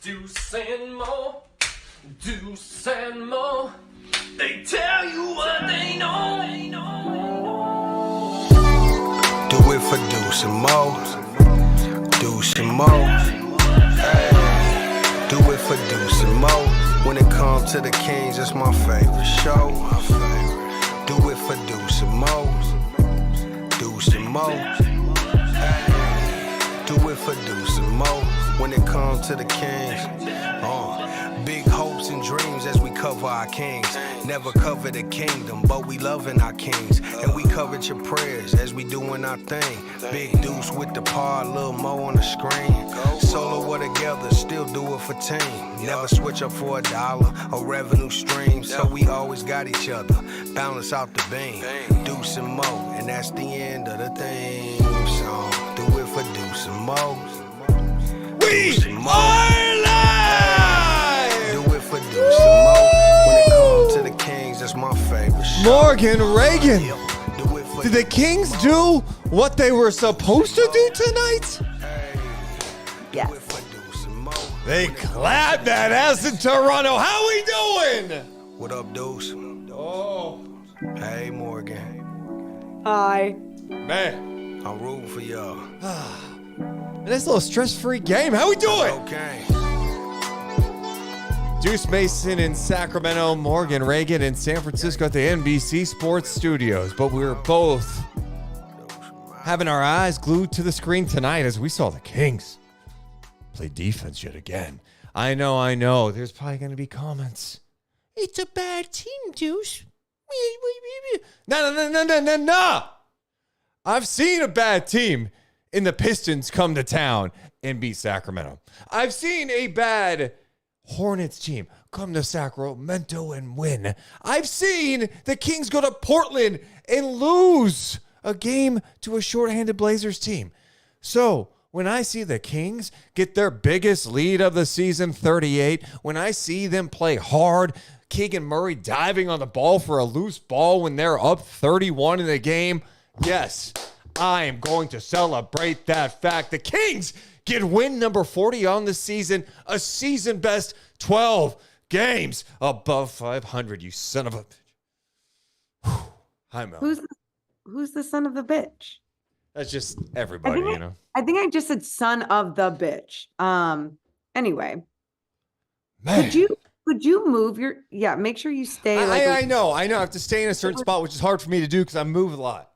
Deuce and Mo, Deuce and Mo. They tell you what they know. Do it for Deuce and Mo, Deuce and Mo. Hey. Do it for Deuce and Mo. When it comes to the Kings, it's my favorite show. Do it for Deuce and Mo, Deuce and Mo. Hey. Do it for Deuce and Mo. When it comes to the Kings, big hopes and dreams as we cover our kings. Never cover the kingdom, but we loving our kings. And we covered your prayers as we doing our thing. Big Deuce with the par, Lil Mo on the screen. Solo or together, still do it for team. Never switch up for $1 or revenue stream. So we always got each other, balance out the beam. Deuce and Mo, and that's the end of the theme song. Do it for Deuce and Mo. We are live! Do it for Deuce and Mo. When it comes to the Kings, that's my favorite show. Morgan Reagan, did the Kings do what they were supposed to do tonight? Yes. They clapped that ass in Toronto. How we doing? What up, Deuce? Oh. Hey, Morgan. Hi. Man. I'm rooting for y'all. Nice little stress-free game. How we doing? Okay. Deuce Mason in Sacramento, Morgan Reagan in San Francisco at the NBC Sports Studios. But we were both having our eyes glued to the screen tonight as we saw the Kings play defense yet again. I know. There's probably going to be comments. It's a bad team, Deuce. No. I've seen a bad team in the Pistons come to town and beat Sacramento. I've seen a bad Hornets team come to Sacramento and win. I've seen the Kings go to Portland and lose a game to a shorthanded Blazers team. So when I see the Kings get their biggest lead of the season, 38, when I see them play hard, Keegan Murray diving on the ball for a loose ball when they're up 31 in the game, yes, I am going to celebrate that fact. The Kings get win number 40 on the season, a season best 12 games above 500, you son of a bitch. Hi, Mel. Who's the son of the bitch? That's just everybody, you know. I think I just said son of the bitch. Anyway. Man. Could you move make sure you stay. I know. I have to stay in a certain spot, which is hard for me to do because I move a lot.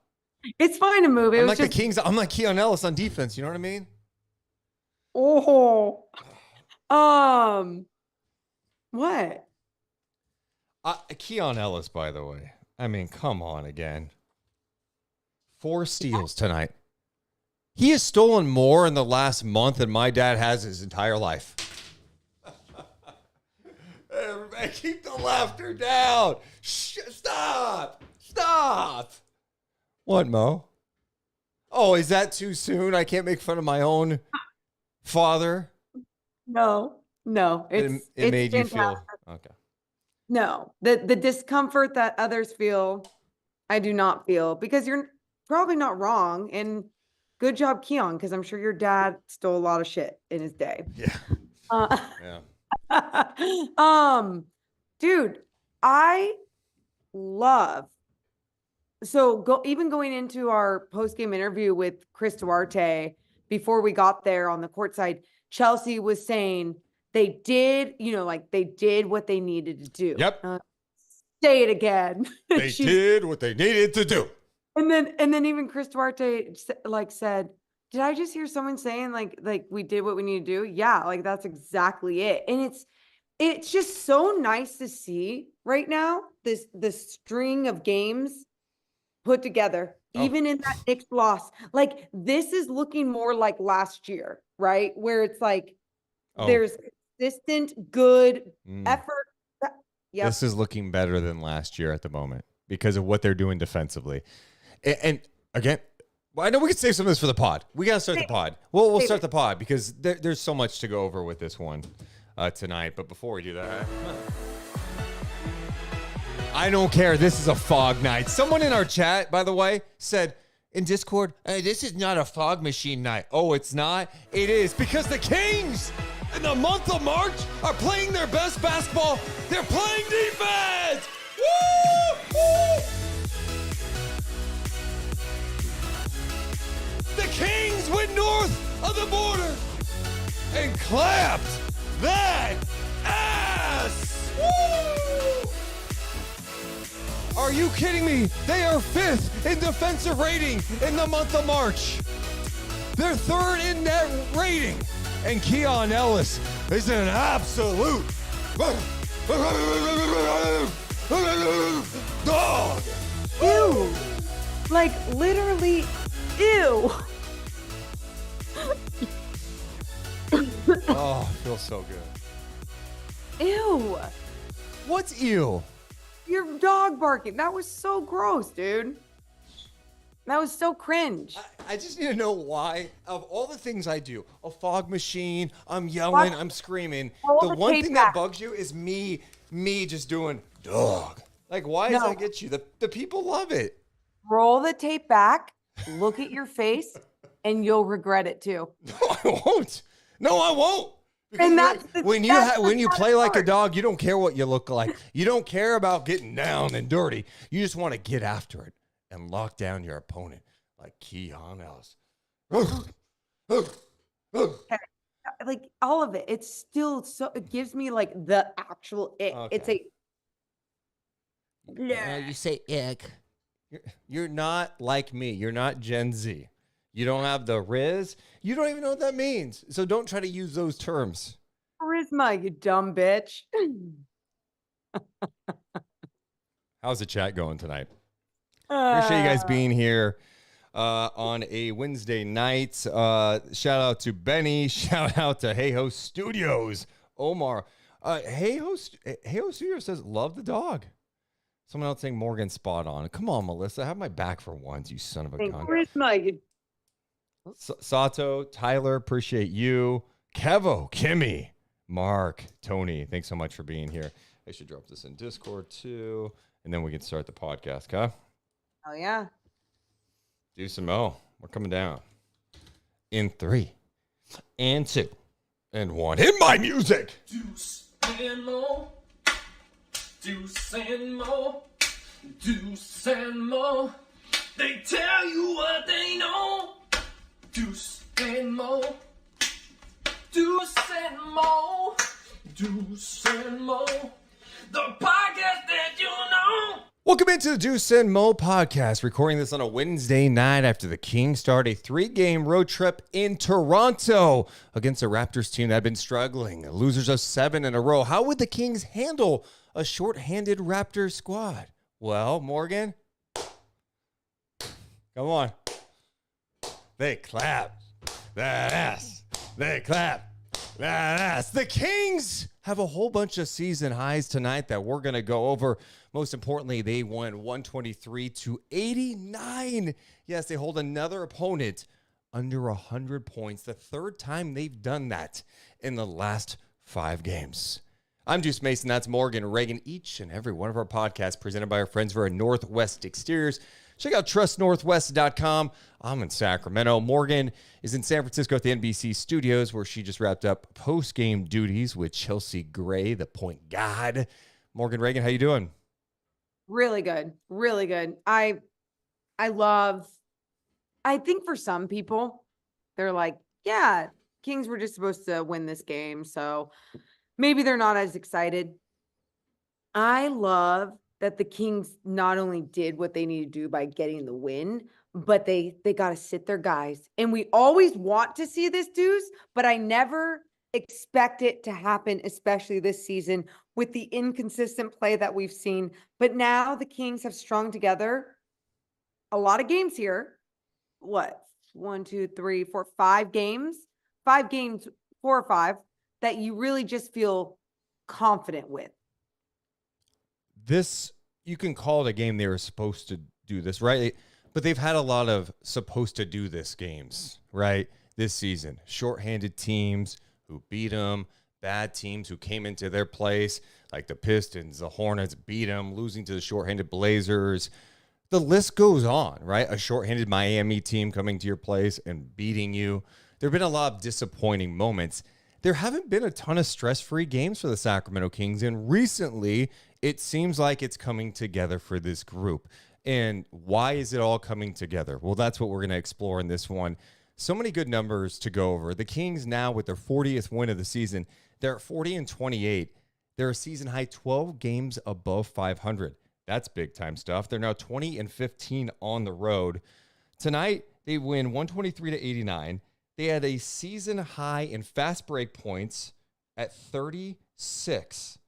It's fine to move. I'm like the Kings. I'm like Keon Ellis on defense. You know what I mean? Oh. What? Keon Ellis, by the way. I mean, come on again. 4 steals tonight. He has stolen more in the last month than my dad has his entire life. Everybody, keep the laughter down. Stop. What, Mo? Oh, is that too soon? I can't make fun of my own father? No. It made you fantastic. feel okay. No, the discomfort that others feel, I do not feel, because you're probably not wrong. And good job, Keon, because I'm sure your dad stole a lot of shit in his day. Yeah. Yeah. Dude, I love. So even going into our post-game interview with Chris Duarte, before we got there on the court side, Chelsea was saying they did, they did what they needed to do. Yep. Say it again. They did what they needed to do. And then even Chris Duarte said, did I just hear someone saying like we did what we need to do? Yeah, like that's exactly it. And it's just so nice to see right now this string of games put together, even in that Knicks loss. Like this is looking more like last year, right? Where it's like there's consistent good effort. Yep. This is looking better than last year at the moment because of what they're doing defensively. And again, I know we can save some of this for the pod. We got to start the pod. We'll start the pod because there's so much to go over with this one tonight. But before we do that, I don't care. This is a fog night. Someone in our chat, by the way, said in Discord, hey, this is not a fog machine night. Oh, it's not? It is because the Kings in the month of March are playing their best basketball. They're playing defense. Woo! Woo! The Kings went north of the border and clapped that ass. Woo! Are you kidding me? They are 5th in defensive rating in the month of March. They're 3rd in net rating. And Keon Ellis is an absolute dog. Ew. Like literally, ew. Oh, it feels so good. Ew. What's ew? Your dog barking. That was so gross, dude. That was so cringe. I just need to know why, of all the things I do, a fog machine, I'm yelling, I'm screaming. The one thing that bugs you is me just doing dog. Like, why does that get you? The people love it. Roll the tape back, look at your face, and you'll regret it too. No, I won't. No, I won't. And that's when you play like a dog, you don't care what you look like. You don't care about getting down and dirty. You just want to get after it and lock down your opponent like Keon Ellis. Like all of it. It's still so, it gives me like the actual ick. Okay. It's a. You say ick. You're not like me. You're not Gen Z. You don't have the Riz. You don't even know what that means. So don't try to use those terms. charisma, you dumb bitch. How's the chat going tonight? Appreciate you guys being here on a Wednesday night. Shout out to Benny. Shout out to Hey Ho Studios. Omar. Hey Ho Studios says, love the dog. Someone else saying Morgan spot on. Come on, Melissa. Have my back for once, you son of a gun. Charisma, you Sato, Tyler, appreciate you. Kevo, Kimmy, Mark, Tony, thanks so much for being here. I should drop this in Discord too, and then we can start the podcast, huh? Oh, yeah. Deuce and Mo, we're coming down in 3 and 2 and 1. Hit my music! Deuce and Mo. Deuce and Mo. Deuce and Mo. They tell you what they know. Deuce and Mo. Deuce and Mo. Deuce and Mo. The podcast that you know. Welcome into the Deuce and Mo podcast, recording this on a Wednesday night after the Kings start a 3-game road trip in Toronto against a Raptors team that had been struggling. Losers of 7 in a row. How would the Kings handle a short-handed Raptors squad? Well, Morgan, come on. They clap that ass. They clap that ass. The Kings have a whole bunch of season highs tonight that we're going to go over. Most importantly, they won 123-89. Yes, they hold another opponent under 100 points. The third time they've done that in the last 5 games. I'm Deuce Mason. That's Morgan Reagan. Each and every one of our podcasts presented by our friends for Northwest Exteriors. Check out trustnorthwest.com. I'm in Sacramento. Morgan is in San Francisco at the NBC studios, where she just wrapped up post-game duties with Chelsea Gray, the point guard. Morgan Reagan, how you doing? Really good. Really good. I think for some people, they're like, yeah, Kings were just supposed to win this game, so maybe they're not as excited. I love that the Kings not only did what they need to do by getting the win, but they got to sit their guys. And we always want to see this, Deuce, but I never expect it to happen, especially this season with the inconsistent play that we've seen. But now the Kings have strung together a lot of games here. What? 1, 2, 3, 4, 5 games? 5 games, 4 or 5 that you really just feel confident with. This, you can call it a game they were supposed to do this, right? But they've had a lot of supposed to do this games, right? This season. Shorthanded teams who beat them, bad teams who came into their place, like the Pistons, the Hornets beat them, losing to the shorthanded Blazers. The list goes on, right? A shorthanded Miami team coming to your place and beating you. There have been a lot of disappointing moments. There haven't been a ton of stress-free games for the Sacramento Kings, and recently it seems like it's coming together for this group. And why is it all coming together? Well, that's what we're going to explore in this one. So many good numbers to go over. The Kings now with their 40th win of the season, they're at 40-28. They're a season high 12 games above 500. That's big time stuff. They're now 20-15 on the road. Tonight, they win 123-89. They had a season high in fast break points at 36.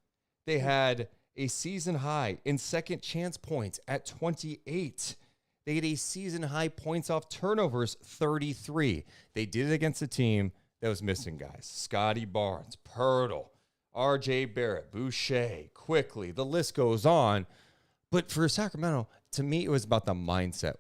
They had a season high in second chance points at 28. They had a season high points off turnovers, 33. They did it against a team that was missing guys. Scotty Barnes, Pirtle, RJ Barrett, Boucher, Quickly. The list goes on. But for Sacramento, to me, it was about the mindset.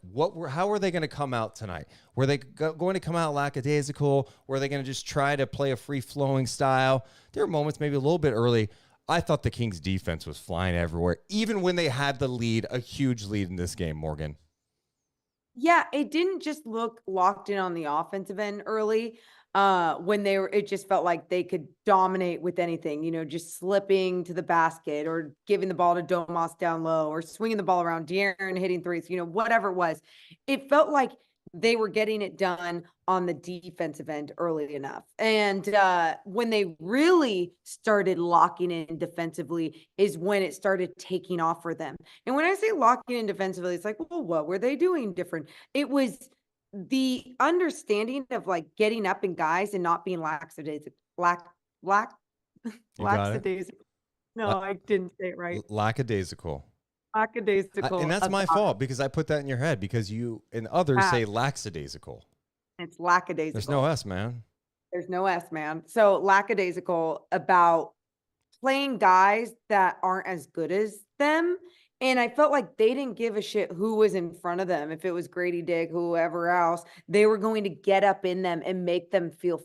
How are they going to come out tonight? Were they going to come out lackadaisical? Were they going to just try to play a free-flowing style? There were moments maybe a little bit early. I thought the Kings' defense was flying everywhere, even when they had the lead, a huge lead in this game, Morgan. Yeah, it didn't just look locked in on the offensive end early. When it just felt like they could dominate with anything, just slipping to the basket or giving the ball to Domas down low or swinging the ball around, De'Aaron hitting threes, whatever it was. It felt like they were getting it done on the defensive end early enough. And when they really started locking in defensively is when it started taking off for them. And when I say locking in defensively, it's like, well, what were they doing different? It was the understanding of like getting up in guys and not being lackadaisical. You got it? Lackadaisical. No, I didn't say it right. Lackadaisical. Lackadaisical. And that's my about fault because I put that in your head because you and others that. say lackadaisical. It's lackadaisical. There's no S, man. There's no S, man. So lackadaisical about playing guys that aren't as good as them. And I felt like they didn't give a shit who was in front of them. If it was Grady Dick, whoever else, they were going to get up in them and make them feel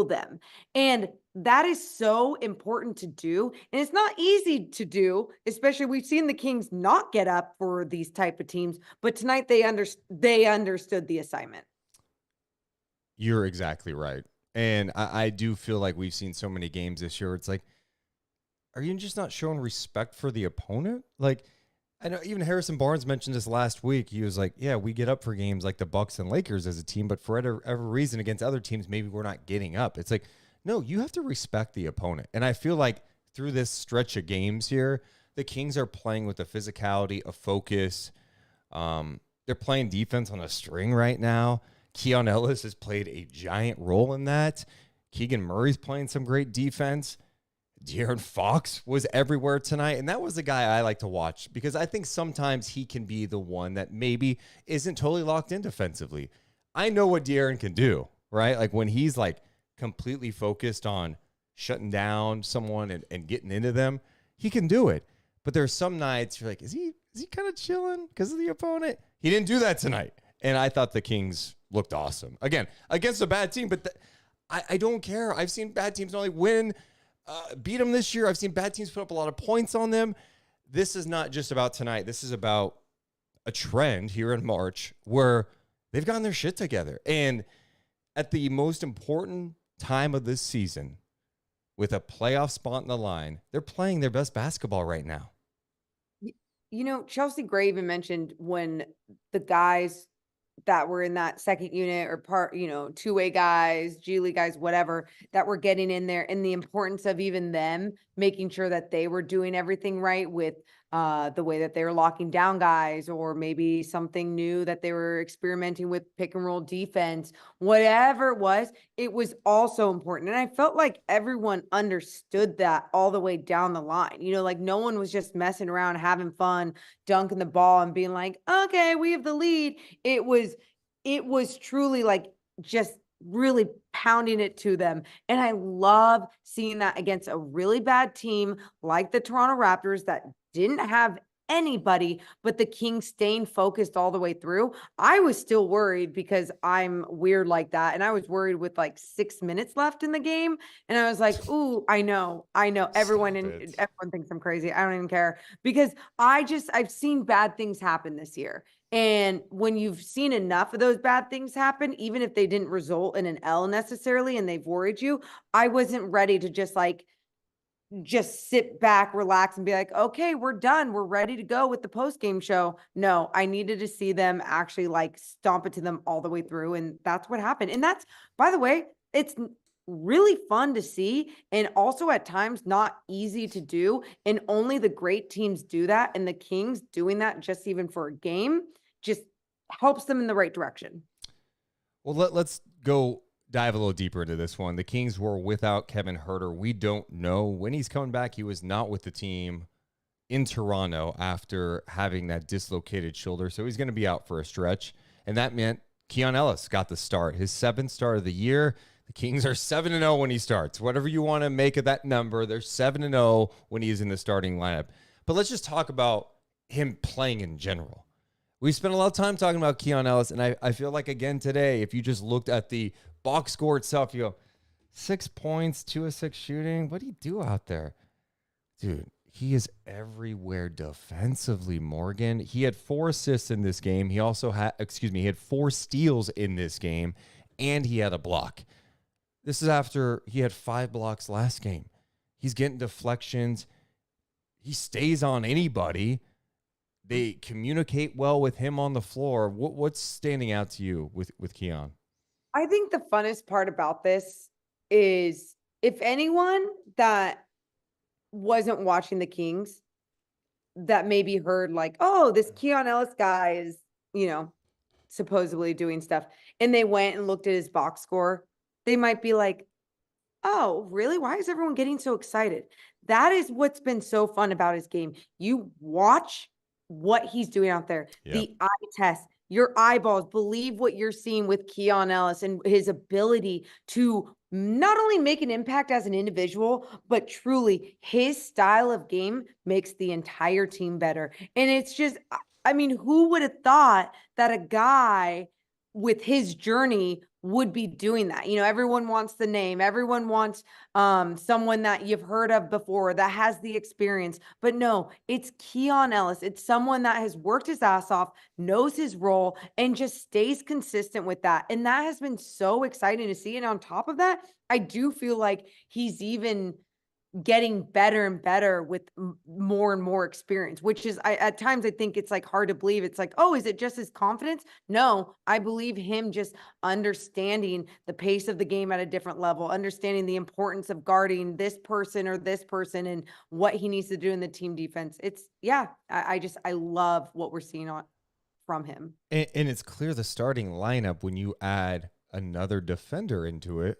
them. And that is so important to do. And it's not easy to do, especially we've seen the Kings not get up for these type of teams, but tonight they understood the assignment. You're exactly right. And I do feel like we've seen so many games this year. It's like, are you just not showing respect for the opponent? Like, I know even Harrison Barnes mentioned this last week. He was like, yeah, we get up for games like the Bucks and Lakers as a team, but for whatever reason against other teams, maybe we're not getting up. It's like, no, you have to respect the opponent. And I feel like through this stretch of games here, the Kings are playing with a physicality, a focus. They're playing defense on a string right now. Keon Ellis has played a giant role in that. Keegan Murray's playing some great defense. De'Aaron Fox was everywhere tonight, and that was the guy I like to watch because I think sometimes he can be the one that maybe isn't totally locked in defensively. I know what De'Aaron can do, right? Like when he's like completely focused on shutting down someone and getting into them, he can do it. But there's some nights you're like, is he kind of chilling because of the opponent? He didn't do that tonight, and I thought the Kings looked awesome. Again, against a bad team, but I don't care. I've seen bad teams not only win, beat them this year. I've seen bad teams put up a lot of points on them. This is not just about tonight. This is about a trend here in March where they've gotten their shit together. And at the most important time of this season, with a playoff spot in the line, they're playing their best basketball right now. You know, Chelsea Gray even mentioned when the guys that were in that second unit or two-way guys, G League guys, whatever, that were getting in there, and the importance of even them making sure that they were doing everything right with the way that they were locking down guys, or maybe something new that they were experimenting with, pick and roll defense, whatever it was also important. And I felt like everyone understood that all the way down the line. You know, like no one was just messing around, having fun, dunking the ball and being like, okay, we have the lead. It was truly like just really pounding it to them. And I love seeing that against a really bad team like the Toronto Raptors that didn't have anybody, but the Kings staying focused all the way through. I was still worried because I'm weird like that. And I was worried with like 6 minutes left in the game. And I was like, ooh, I know. Everyone thinks I'm crazy. I don't even care because I've seen bad things happen this year. And when you've seen enough of those bad things happen, even if they didn't result in an L necessarily, and they've worried you, I wasn't ready to just sit back, relax, and be like, okay, we're done. We're ready to go with the post-game show. No, I needed to see them actually like stomp it to them all the way through. And that's what happened. And that's, by the way, it's really fun to see. And also at times not easy to do. And only the great teams do that. And the Kings doing that just even for a game just helps them in the right direction. Well, let's go dive a little deeper into this one. The Kings were without Kevin Huerter. We don't know when he's coming back. He was not with the team in Toronto after having that dislocated shoulder. So he's going to be out for a stretch. And that meant Keon Ellis got the start, his 7th start of the year. The Kings are 7-0 when he starts. Whatever you want to make of that number, they're 7-0 when he's in the starting lineup. But let's just talk about him playing in general. We spent a lot of time talking about Keon Ellis, and I feel like, again, today, if you just looked at the box score itself, you go, 6 points, 2 of 6 shooting. What do you do out there? Dude, he is everywhere defensively, Morgan. He had 4 assists in this game. He also had, he had 4 steals in this game, and he had a block. This is after he had 5 blocks last game. He's getting deflections. He stays on anybody. They communicate well with him on the floor. What's standing out to you with Keon? I think the funnest part about this is if anyone that wasn't watching the Kings that maybe heard like, oh, this Keon Ellis guy is, supposedly doing stuff, and they went and looked at his box score, they might be like, oh, really? Why is everyone getting so excited? That is what's been so fun about his game. You watch what he's doing out there, the eye test, your eyeballs, believe what you're seeing with Keon Ellis and his ability to not only make an impact as an individual, but truly his style of game makes the entire team better. And it's just, I mean, who would have thought that a guy with his journey would be doing that? You know, everyone wants the name, everyone wants someone that you've heard of before that has the experience, but no, it's Keon Ellis. It's someone that has worked his ass off, knows his role, and just stays consistent with that. And that has been so exciting to see. And on top of that, I do feel like he's even getting better and better with more and more experience, which is, at times I think it's like hard to believe. It's like, oh, is it just his confidence? No, I believe him just understanding the pace of the game at a different level, understanding the importance of guarding this person or this person and what he needs to do in the team defense. It's I love what we're seeing from him. And it's clear the starting lineup, when you add another defender into it,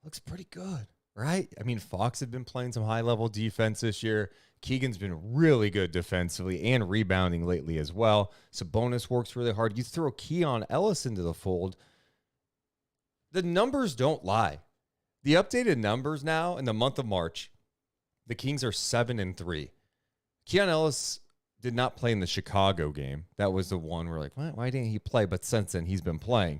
looks pretty good. Right? I mean, Fox had been playing some high-level defense this year. Keegan's been really good defensively and rebounding lately as well. Sabonis works really hard. You throw Keon Ellis into the fold, the numbers don't lie. The updated numbers now in the month of March, the Kings are 7-3. Keon Ellis did not play in the Chicago game. That was the one where like, why didn't he play? But since then, he's been playing.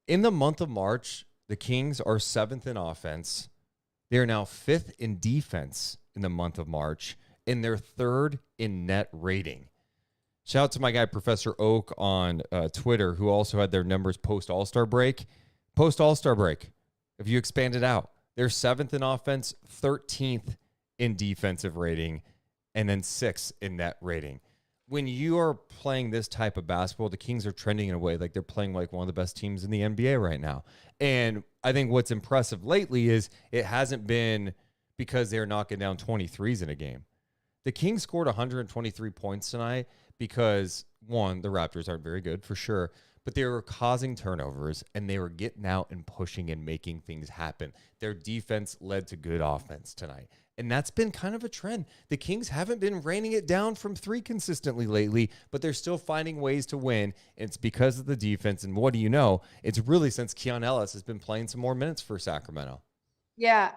In the month of March, the Kings are 7th in offense. They are now 5th in defense in the month of March, and they're 3rd in net rating. Shout out to my guy, Professor Oak, on Twitter, who also had their numbers post-All-Star break. Post-All-Star break, if you expand it out, they're 7th in offense, 13th in defensive rating, and then 6th in net rating. When you are playing this type of basketball, the Kings are trending in a way like they're playing like one of the best teams in the NBA right now. And I think what's impressive lately is it hasn't been because they're knocking down 23s in a game. The Kings scored 123 points tonight because, one, the Raptors aren't very good for sure, but they were causing turnovers and they were getting out and pushing and making things happen. Their defense led to good offense tonight. And that's been kind of a trend. The Kings haven't been raining it down from three consistently lately, but they're still finding ways to win. And it's because of the defense. And what do you know? It's really since Keon Ellis has been playing some more minutes for Sacramento. Yeah.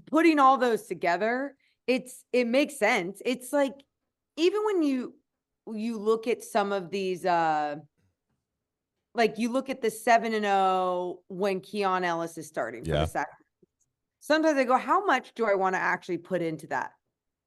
Putting all those together, it makes sense. It's like, even when you look at some of these, like you look at the 7-0 when Keon Ellis is starting for the Sacramento. Sometimes I go, how much do I want to actually put into that?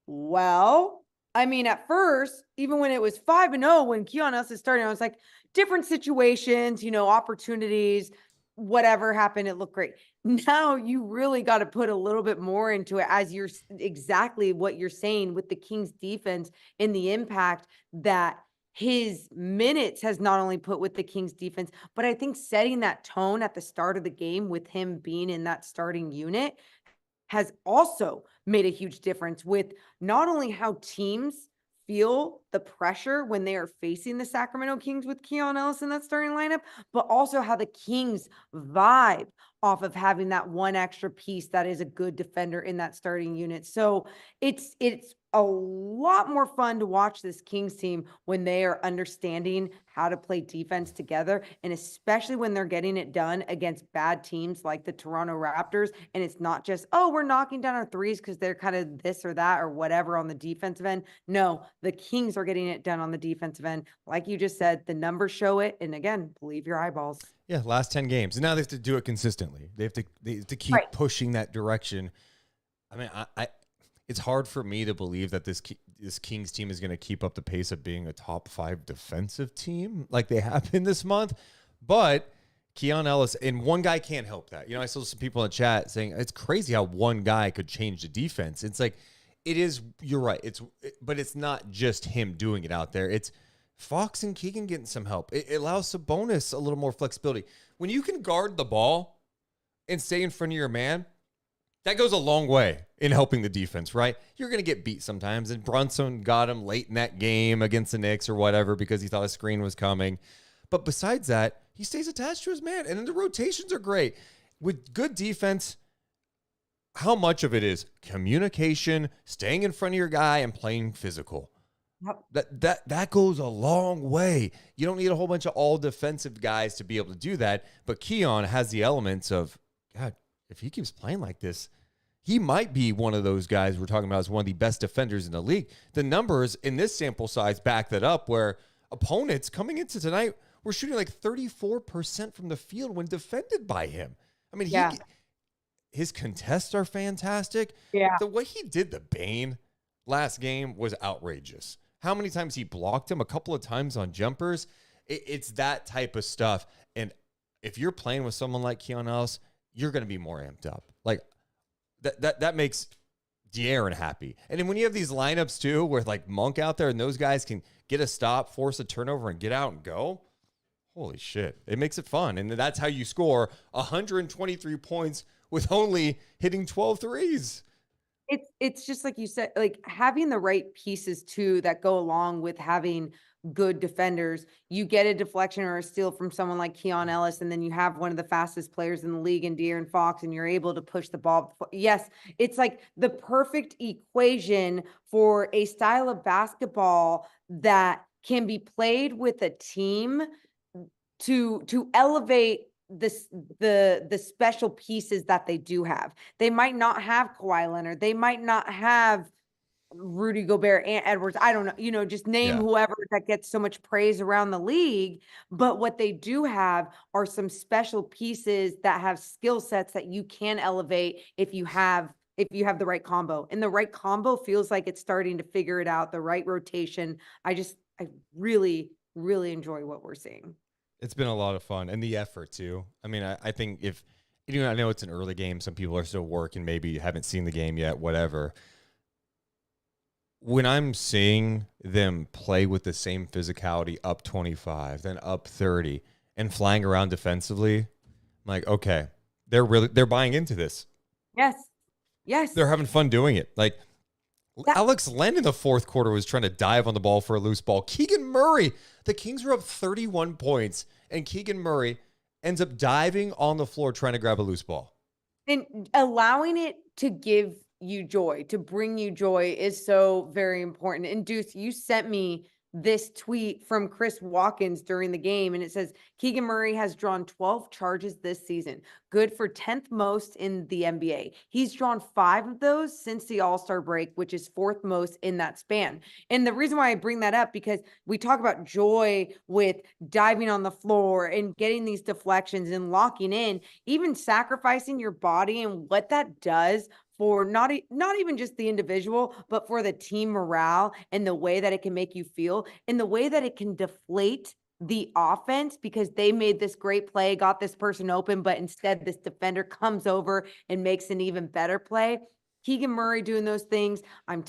Well, I mean, at first, even when it was 5-0, when Keon Ellis is starting, I was like, different situations, opportunities, whatever happened, it looked great. Now you really got to put a little bit more into it, as you're exactly what you're saying with the Kings defense and the impact that his minutes has not only put with the Kings defense, but I think setting that tone at the start of the game with him being in that starting unit has also made a huge difference with not only how teams feel the pressure when they are facing the Sacramento Kings with Keon Ellis in that starting lineup, but also how the Kings vibe off of having that one extra piece that is a good defender in that starting unit. So it's a lot more fun to watch this Kings team when they are understanding how to play defense together, and especially when they're getting it done against bad teams like the Toronto Raptors. And it's not just, oh, we're knocking down our threes because they're kind of this or that or whatever on the defensive end. No, the Kings are getting it done on the defensive end. Like you just said, the numbers show it. And again, believe your eyeballs. Yeah, last 10 games. And now they have to do it consistently. They have to keep pushing that direction. I mean, it's hard for me to believe that this Kings team is going to keep up the pace of being a top 5 defensive team like they have been this month. But Keon Ellis, and one guy can't help that. I saw some people in the chat saying it's crazy how one guy could change the defense. It's like, it is, you're right. But it's not just him doing it out there. It's Fox and Keegan getting some help. It allows Sabonis a little more flexibility. When you can guard the ball and stay in front of your man, that goes a long way in helping the defense, right? You're going to get beat sometimes, and Brunson got him late in that game against the Knicks or whatever because he thought a screen was coming. But besides that, he stays attached to his man, and then the rotations are great. with good defense, how much of it is communication, staying in front of your guy, and playing physical? Yep. That goes a long way. You don't need a whole bunch of all defensive guys to be able to do that. But Keon has the elements of, God, if he keeps playing like this, he might be one of those guys we're talking about as one of the best defenders in the league. The numbers in this sample size back that up, where opponents coming into tonight were shooting like 34% from the field when defended by him. I mean, his contests are fantastic. Yeah. The way he did the Bane last game was outrageous. How many times he blocked him? A couple of times on jumpers. It's that type of stuff. And if you're playing with someone like Keon Ellis, you're going to be more amped up. Like that makes De'Aaron happy. And then when you have these lineups too, where like Monk out there and those guys can get a stop, force a turnover, and get out and go. Holy shit. It makes it fun. And that's how you score 123 points with only hitting 12 threes. It's just like you said, like having the right pieces too that go along with having good defenders. You get a deflection or a steal from someone like Keon Ellis, and then you have one of the fastest players in the league in De'Aaron Fox, and you're able to push the ball. Yes, it's like the perfect equation for a style of basketball that can be played with a team to elevate the special pieces that they do have. They might not have Kawhi Leonard. They might not have Rudy Gobert and Edwards. I don't know, just name whoever that gets so much praise around the league. But what they do have are some special pieces that have skill sets that you can elevate if you have the right combo. And the right combo feels like it's starting to figure it out, the right rotation. I really, really enjoy what we're seeing. It's been a lot of fun, and the effort too. I mean, I think I know it's an early game. Some people are still working, maybe haven't seen the game yet, whatever. When I'm seeing them play with the same physicality, up 25, then up 30, and flying around defensively, I'm like, okay, they're buying into this. Yes. They're having fun doing it. Like Alex Len in the fourth quarter was trying to dive on the ball for a loose ball. Keegan Murray, the Kings were up 31 points, and Keegan Murray ends up diving on the floor trying to grab a loose ball. And allowing it to give you joy, to bring you joy is so very important. And Deuce, you sent me this tweet from Chris Watkins during the game, and it says Keegan Murray has drawn 12 charges this season, good for 10th most in the NBA. He's drawn 5 of those since the All-Star break, which is 4th most in that span. And the reason why I bring that up, because we talk about joy with diving on the floor and getting these deflections and locking in, even sacrificing your body and what that does for not even just the individual, but for the team morale and the way that it can make you feel and the way that it can deflate the offense because they made this great play, got this person open, but instead this defender comes over and makes an even better play. Keegan Murray doing those things, I'm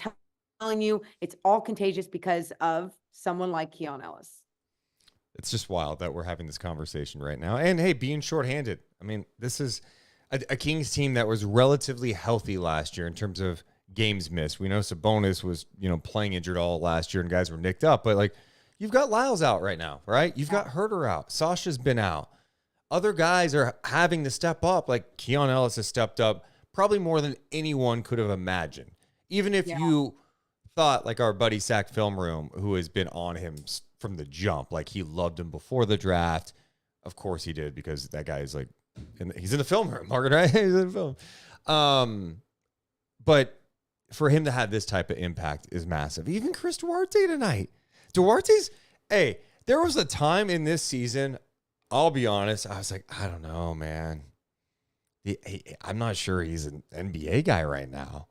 telling you, it's all contagious because of someone like Keon Ellis. It's just wild that we're having this conversation right now. And hey, being shorthanded. I mean, this is a Kings team that was relatively healthy last year in terms of games missed. We know Sabonis was, playing injured all last year and guys were nicked up, but like you've got Lyles out right now, right? You've got Herter out. Sasha's been out. Other guys are having to step up. Like Keon Ellis has stepped up probably more than anyone could have imagined. Even if you thought like our buddy Sac Film Room, who has been on him from the jump, like he loved him before the draft. Of course he did, because that guy is like, he's in the film room, Margaret, right? He's in the film. But for him to have this type of impact is massive. Even Chris Duarte tonight. There was a time in this season, I'll be honest, I was like, I don't know, man. I'm not sure he's an NBA guy right now.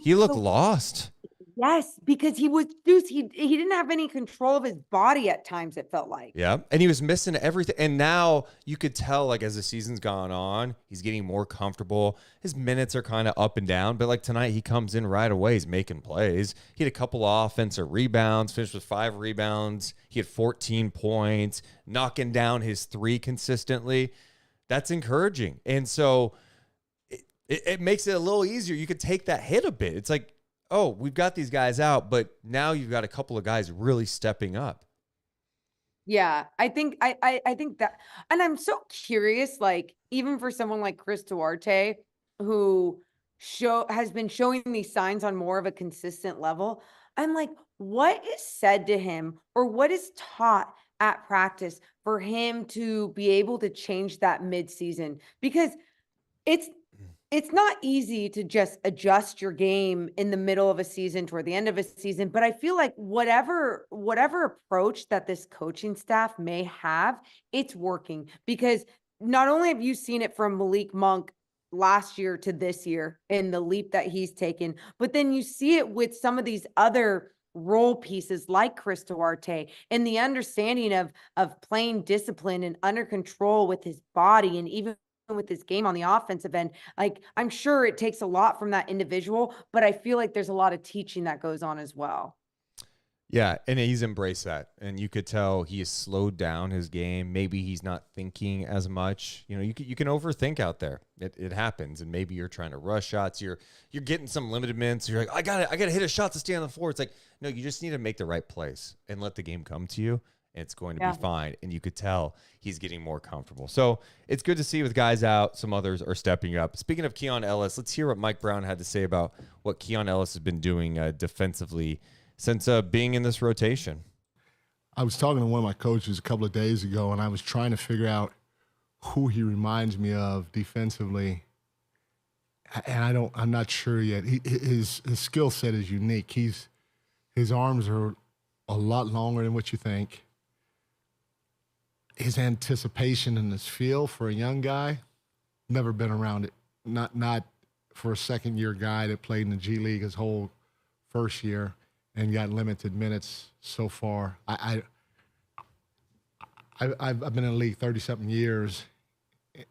He looked lost. Yes, because he didn't have any control of his body at times, it felt like. Yeah, and he was missing everything. And now you could tell, like, as the season's gone on, he's getting more comfortable. His minutes are kind of up and down, but like tonight, he comes in right away. He's making plays. He had a couple of offensive rebounds, finished with 5 rebounds. He had 14 points, knocking down his 3 consistently. That's encouraging. And so it makes it a little easier. You could take that hit a bit. It's like, oh, we've got these guys out, but now you've got a couple of guys really stepping up. Yeah, I think that, and I'm so curious, like even for someone like Chris Duarte, who has been showing these signs on more of a consistent level. I'm like, what is said to him or what is taught at practice for him to be able to change that midseason? Because it's it's not easy to just adjust your game in the middle of a season toward the end of a season, but I feel like whatever approach that this coaching staff may have, it's working because not only have you seen it from Malik Monk last year to this year in the leap that he's taken, but then you see it with some of these other role pieces like Chris Duarte and the understanding of playing discipline and under control with his body and even with this game on the offensive end. Like, I'm sure it takes a lot from that individual, but I feel like there's a lot of teaching that goes on as well. Yeah, and he's embraced that. And you could tell he has slowed down his game. Maybe he's not thinking as much. You know, you can overthink out there. It happens. And maybe you're trying to rush shots. You're getting some limited minutes. You're like, I gotta hit a shot to stay on the floor. It's like, no, you just need to make the right place and let the game come to you. And it's going to be fine. And you could tell he's getting more comfortable. So it's good to see with guys out, some others are stepping up. Speaking of Keon Ellis, let's hear what Mike Brown had to say about what Keon Ellis has been doing defensively since being in this rotation. I was talking to one of my coaches a couple of days ago, and I was trying to figure out who he reminds me of defensively, and I'm not sure yet. His skill set is unique. His arms are a lot longer than what you think. His anticipation and his feel for a young guy, never been around it. Not for a second-year guy that played in the G League his whole first year and got limited minutes so far. I've been in the league 30-something years,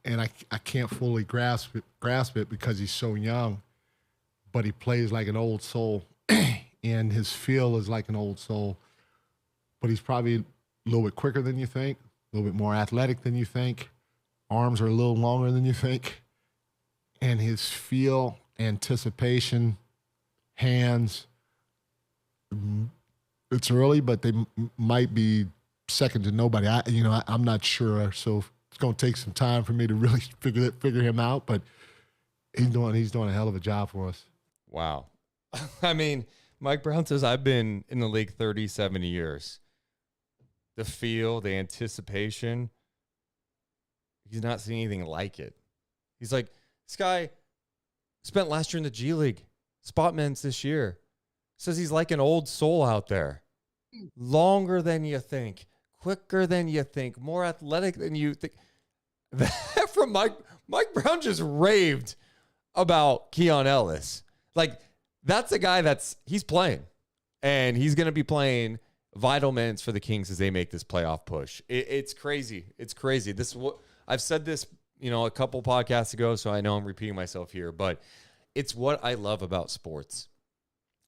and I can't fully grasp it because he's so young, but he plays like an old soul, and his feel is like an old soul. But he's probably a little bit quicker than you think, a little bit more athletic than you think. Arms are a little longer than you think. And his feel, anticipation, hands, it's early, but they might be second to nobody. I'm not sure. So it's going to take some time for me to really figure him out, but he's doing a hell of a job for us. Wow. I mean, Mike Brown says, I've been in the league 37 years. The feel, the anticipation, he's not seen anything like it. He's like, this guy spent last year in the G League, spot minutes this year. Says he's like an old soul out there. Longer than you think, quicker than you think, more athletic than you think. That from Mike Brown just raved about Keon Ellis. Like, that's a guy he's playing. And he's going to be playing vital minutes for the Kings as they make this playoff push. It's crazy. It's crazy. This is what I've said this, a couple podcasts ago, so I know I'm repeating myself here, but it's what I love about sports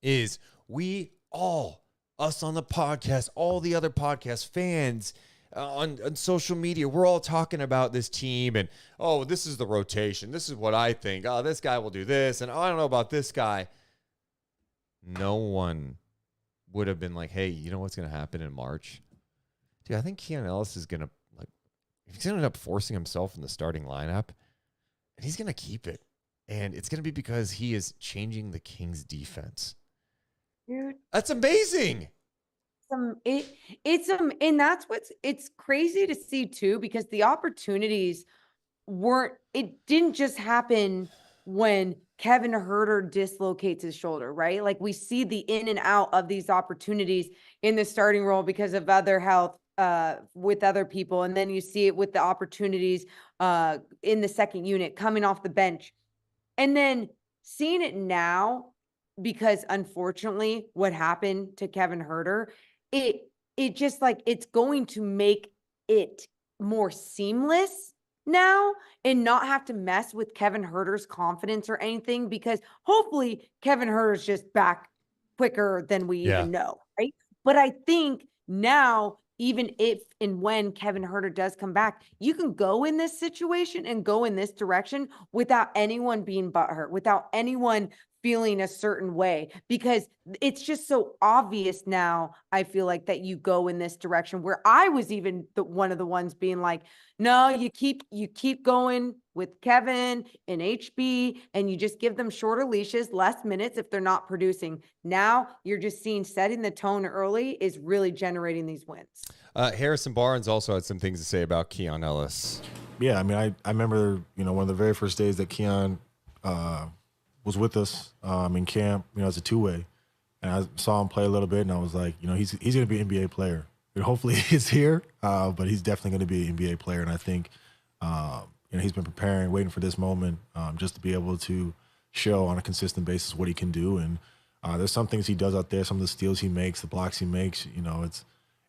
is we all, us on the podcast, all the other podcast fans on social media, we're all talking about this team and, oh, this is the rotation. This is what I think. Oh, this guy will do this. And I don't know about this guy. No one would have been like, hey, you know what's going to happen in March? Dude, I think Keon Ellis is going to, he's going to end up forcing himself in the starting lineup, and he's going to keep it. And it's going to be because he is changing the Kings defense. Dude, that's amazing. And that's it's crazy to see too, because the opportunities it didn't just happen when Kevin Huerter dislocates his shoulder, right? Like, we see the in and out of these opportunities in the starting role because of other health with other people. And then you see it with the opportunities in the second unit coming off the bench. And then seeing it now, because unfortunately what happened to Kevin Huerter, it just like, it's going to make it more seamless now and not have to mess with Kevin Huerter's confidence or anything, because hopefully Kevin Huerter's just back quicker than we even know, right? But I think now, even if and when Kevin Huerter does come back, you can go in this situation and go in this direction without anyone being butthurt, without anyone feeling a certain way, because it's just so obvious now. I feel like that you go in this direction, where I was even one of the ones being like, no, you keep going with Kevin and HB, and you just give them shorter leashes, less minutes if they're not producing. Now you're just seeing setting the tone early is really generating these wins. Harrison Barnes also had some things to say about Keon Ellis. Yeah, I mean, I remember, one of the very first days that Keon was with us in camp, as a two-way. And I saw him play a little bit, and I was like, he's going to be an NBA player. And hopefully he's here, but he's definitely going to be an NBA player. And I think, he's been preparing, waiting for this moment just to be able to show on a consistent basis what he can do. And there's some things he does out there, some of the steals he makes, the blocks he makes,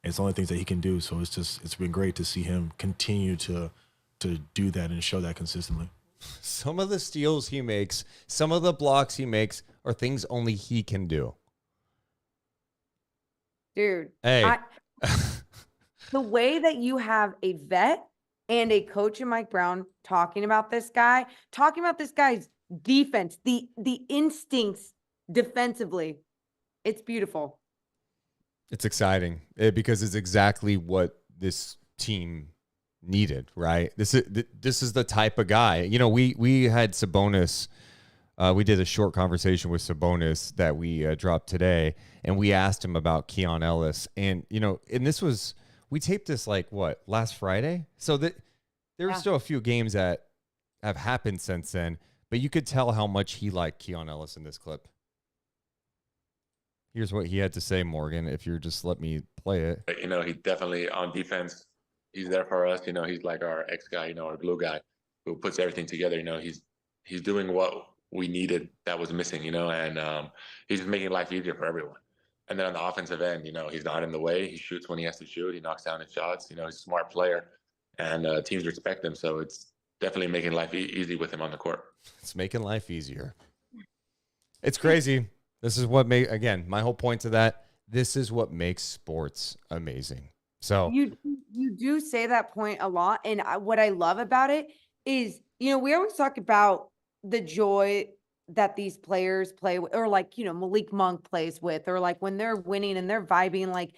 it's only things that he can do. So it's been great to see him continue to do that and show that consistently. Some of the steals he makes, some of the blocks he makes are things only he can do. Dude, Hey. the way that you have a vet and a coach in Mike Brown talking about this guy's defense, the instincts defensively, it's beautiful. It's exciting because it's exactly what this team needed, right? This is the type of guy. We had Sabonis. We did a short conversation with Sabonis that we dropped today, and we asked him about Keon Ellis. And we taped this last Friday, so that there were still a few games that have happened since then, but you could tell how much he liked Keon Ellis in this clip. Here's what he had to say, Morgan, if you just let me play it. He definitely on defense, he's there for us. He's like our X guy, our glue guy who puts everything together. He's doing what we needed that was missing, and he's just making life easier for everyone. And then on the offensive end, he's not in the way. He shoots when he has to shoot. He knocks down his shots. He's a smart player, and teams respect him. So it's definitely making life easy with him on the court. It's making life easier. It's crazy. This is what my whole point to that, this is what makes sports amazing. So you do say that point a lot. And what I love about it is, we always talk about the joy that these players play with, or Malik Monk plays with, or when they're winning and they're vibing,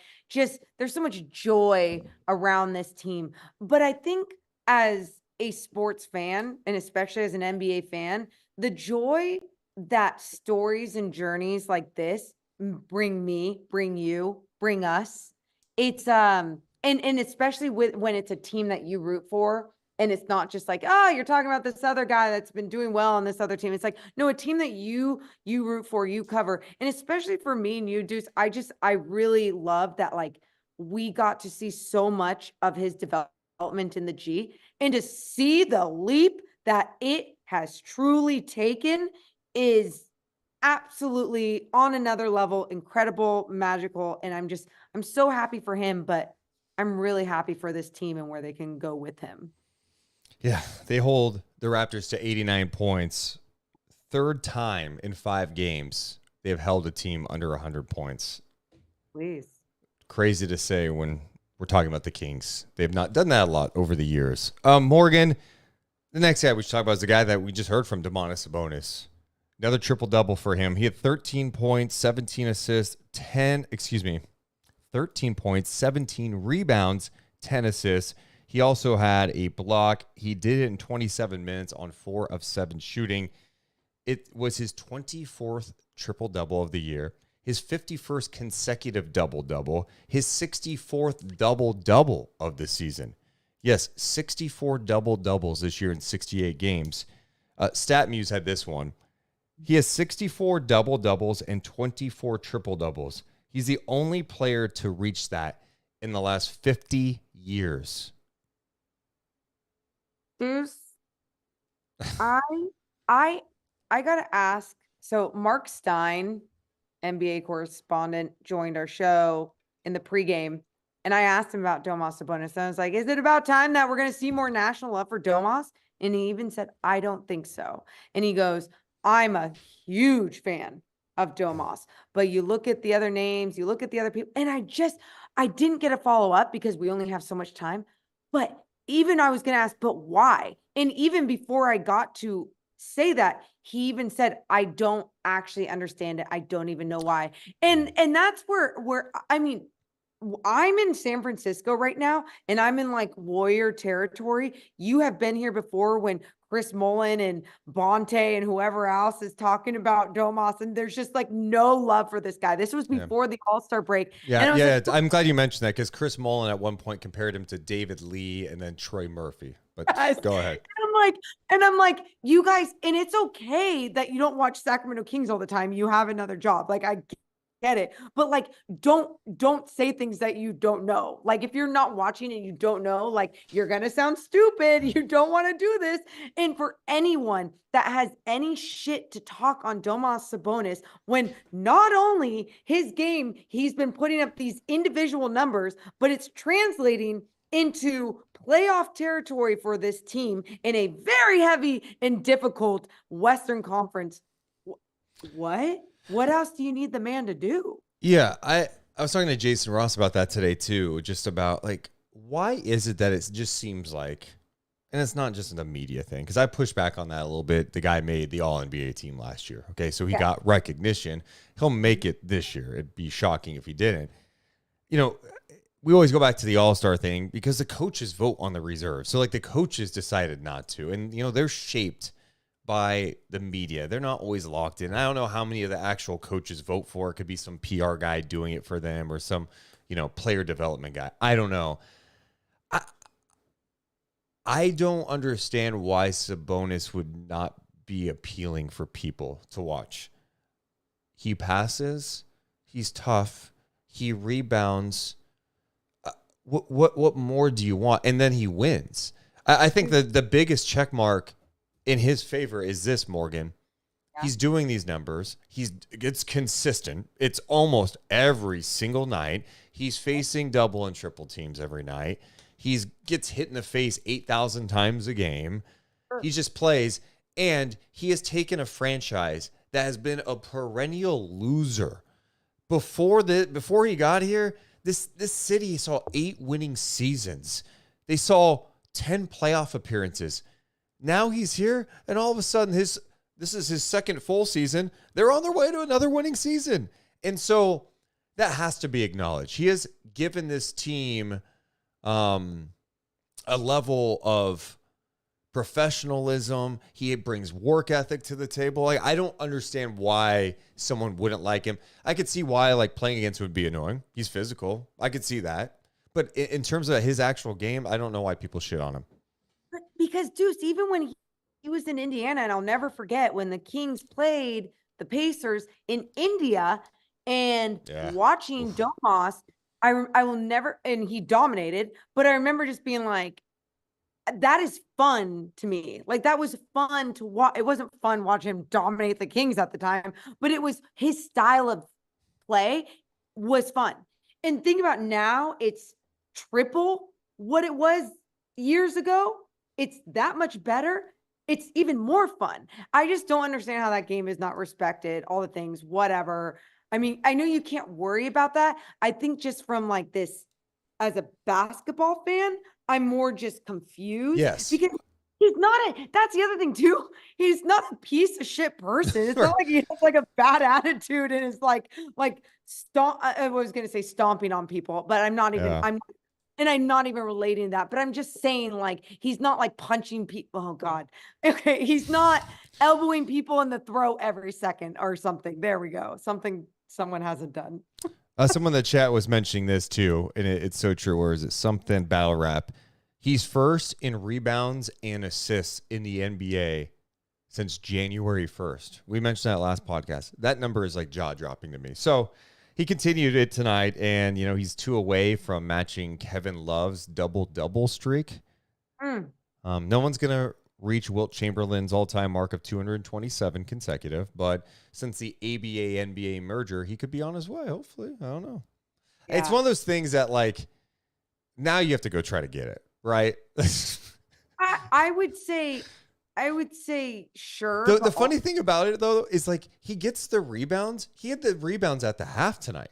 there's so much joy around this team. But I think as a sports fan, and especially as an NBA fan, the joy that stories and journeys like this bring you, bring us. It's and especially when it's a team that you root for, and it's not just you're talking about this other guy that's been doing well on this other team. It's no, a team that you root for, you cover. And especially for me and you, Deuce, I really love that we got to see so much of his development in the G, and to see the leap that it has truly taken is absolutely on another level, incredible, magical. And I'm so happy for him, but I'm really happy for this team and where they can go with him. Yeah, they hold the Raptors to 89 points. Third time in 5 games they've held a team under 100 points. Please. Crazy to say when we're talking about the Kings. They've not done that a lot over the years. Morgan, the next guy we should talk about is the guy that we just heard from, Domantas Sabonis. Another triple-double for him. He had 13 points, 17 assists, 13 points, 17 rebounds, 10 assists. He also had a block. He did it in 27 minutes on 4 of 7 shooting. It was his 24th triple-double of the year, his 51st consecutive double-double, his 64th double-double of the season. Yes, 64 double-doubles this year in 68 games. StatMuse had this one. He has 64 double-doubles and 24 triple-doubles. He's the only player to reach that in the last 50 years. Deuce, I gotta ask. So Mark Stein, NBA correspondent, joined our show in the pregame, and I asked him about Domas Sabonis. I was like, "Is it about time that we're gonna see more national love for Domas?" And he even said, "I don't think so." And he goes, "I'm a huge fan of Domas, but you look at the other names, you look at the other people," and I didn't get a follow up because we only have so much time. But even I was going to ask, but why? And even before I got to say that. He even said, I don't actually understand it. I don't even know why. And that's where I mean, I'm in San Francisco right now, and I'm in like Warrior territory. You have been here before when Chris Mullen and Bonte and whoever else is talking about Domas, and there's just like no love for this guy. This was before the All-Star break. And I was like, I'm glad you mentioned that because Chris Mullen at one point compared him to David Lee and then Troy Murphy. But go ahead. And I'm like, you guys, and it's okay that you don't watch Sacramento Kings all the time. You have another job. Like, I get it, but like, don't say things that you don't know. Like, if you're not watching and you don't know, like, you're gonna sound stupid. You don't want to do this. And for anyone that has any shit to talk on Domas Sabonis, when not only his game, he's been putting up these individual numbers, but it's translating into playoff territory for this team in a very heavy and difficult Western Conference. What else do you need the man to do? Yeah, I was talking to Jason Ross about that today too, just about like, why is it that it just seems like, and it's not just the media thing, because I pushed back on that a little bit. The guy made the All-NBA team last year. Okay, so he got recognition. He'll make it this year. It'd be shocking if he didn't. You know, we always go back to the All-Star thing because the coaches vote on the reserve. So like the coaches decided not to, and you know, they're shaped by the media. They're not always locked in. I don't know how many of the actual coaches vote for. It could be some PR guy doing it for them or some, you know, player development guy. I don't know. I don't understand why Sabonis would not be appealing for people to watch. He passes. He's tough. He rebounds. What more do you want? And then he wins. I think the biggest check mark in his favor is this, Morgan. Yeah. He's doing these numbers. It's consistent. It's almost every single night. He's facing double and triple teams every night. He gets hit in the face 8,000 times a game. Sure. He just plays. And he has taken a franchise that has been a perennial loser. Before he got here, this city saw 8 winning seasons. They saw 10 playoff appearances. Now he's here, and all of a sudden, this is his second full season. They're on their way to another winning season. And so that has to be acknowledged. He has given this team a level of professionalism. He brings work ethic to the table. Like, I don't understand why someone wouldn't like him. I could see why like playing against him would be annoying. He's physical. I could see that. But in terms of his actual game, I don't know why people shit on him. Because Deuce, even when he was in Indiana, and I'll never forget when the Kings played the Pacers in India and watching Domas, I will never, and he dominated, but I remember just being like, that is fun to me. Like, that was fun to watch. It wasn't fun watching him dominate the Kings at the time, but it was his style of play was fun. And think about now, it's triple what it was years ago. It's that much better. It's even more fun. I just don't understand how that game is not respected, all the things, whatever. I mean, I know you can't worry about that. I think just from like this, as a basketball fan, I'm more just confused. Yes. Because he's not that's the other thing too. He's not a piece of shit person. It's not like he has like a bad attitude and is like I was going to say stomping on people, but I'm not even, I'm not even relating that, but I'm just saying, like, he's not like punching people. Oh God. Okay. He's not elbowing people in the throat every second or something. There we go. Something someone hasn't done. Someone in the chat was mentioning this too, and it's so true. Or is it something battle rap? He's first in rebounds and assists in the NBA since January 1st. We mentioned that last podcast. That number is like jaw dropping to me. So he continued it tonight, and you know he's 2 away from matching Kevin Love's double-double streak. No one's gonna reach Wilt Chamberlain's all-time mark of 227 consecutive, but since the ABA-NBA merger, he could be on his way. Hopefully, I don't know. Yeah. It's one of those things that like now you have to go try to get it right. I would say sure. The funny thing about it, though, is like he gets the rebounds. He had the rebounds at the half tonight.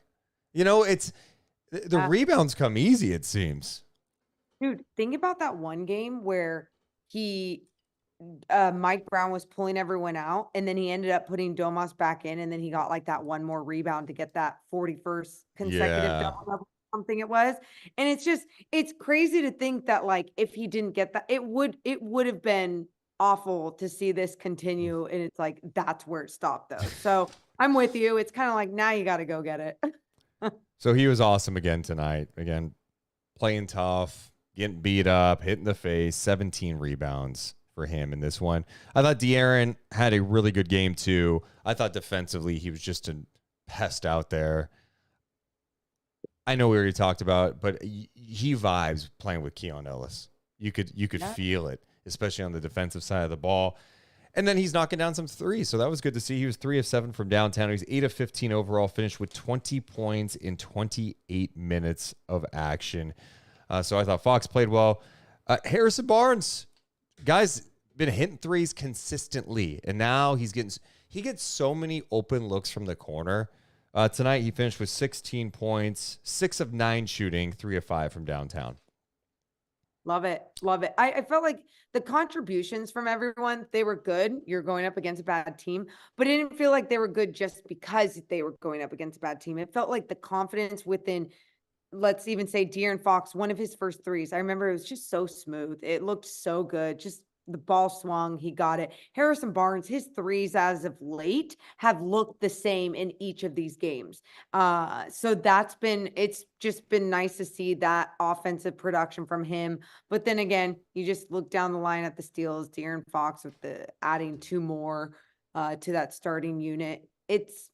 You know, it's the rebounds come easy, it seems. Dude, think about that one game where he Mike Brown was pulling everyone out, and then he ended up putting Domas back in, and then he got like that one more rebound to get that 41st consecutive Yeah. double, something it was. And it's crazy to think that like if he didn't get that, it would have been awful to see this continue. And it's like that's where it stopped though. So I'm with you. It's kind of like now you got to go get it. So he was awesome again tonight. Again, playing tough, getting beat up, hitting the face, 17 rebounds for him in this one. I thought De'Aaron had a really good game too. I thought defensively he was just a pest out there. I know we already talked about, but he vibes playing with Keon Ellis. You could feel it, especially on the defensive side of the ball. And then he's knocking down some threes, so that was good to see. He was 3 of 7 from downtown. He's 8 of 15 overall, finished with 20 points in 28 minutes of action. So I thought Fox played well. Harrison Barnes, guys, been hitting threes consistently, and now he gets so many open looks from the corner. Tonight he finished with 16 points, 6 of 9 shooting, 3 of 5 from downtown. Love it. Love it. I felt like the contributions from everyone, they were good. You're going up against a bad team, but it didn't feel like they were good just because they were going up against a bad team. It felt like the confidence within, let's even say De'Aaron Fox, one of his first threes. I remember it was just so smooth. It looked so good. Just the ball swung. He got it. Harrison Barnes, his threes as of late have looked the same in each of these games. So it's just been nice to see that offensive production from him. But then again, you just look down the line at the steals, De'Aaron Fox with adding 2 more to that starting unit. It's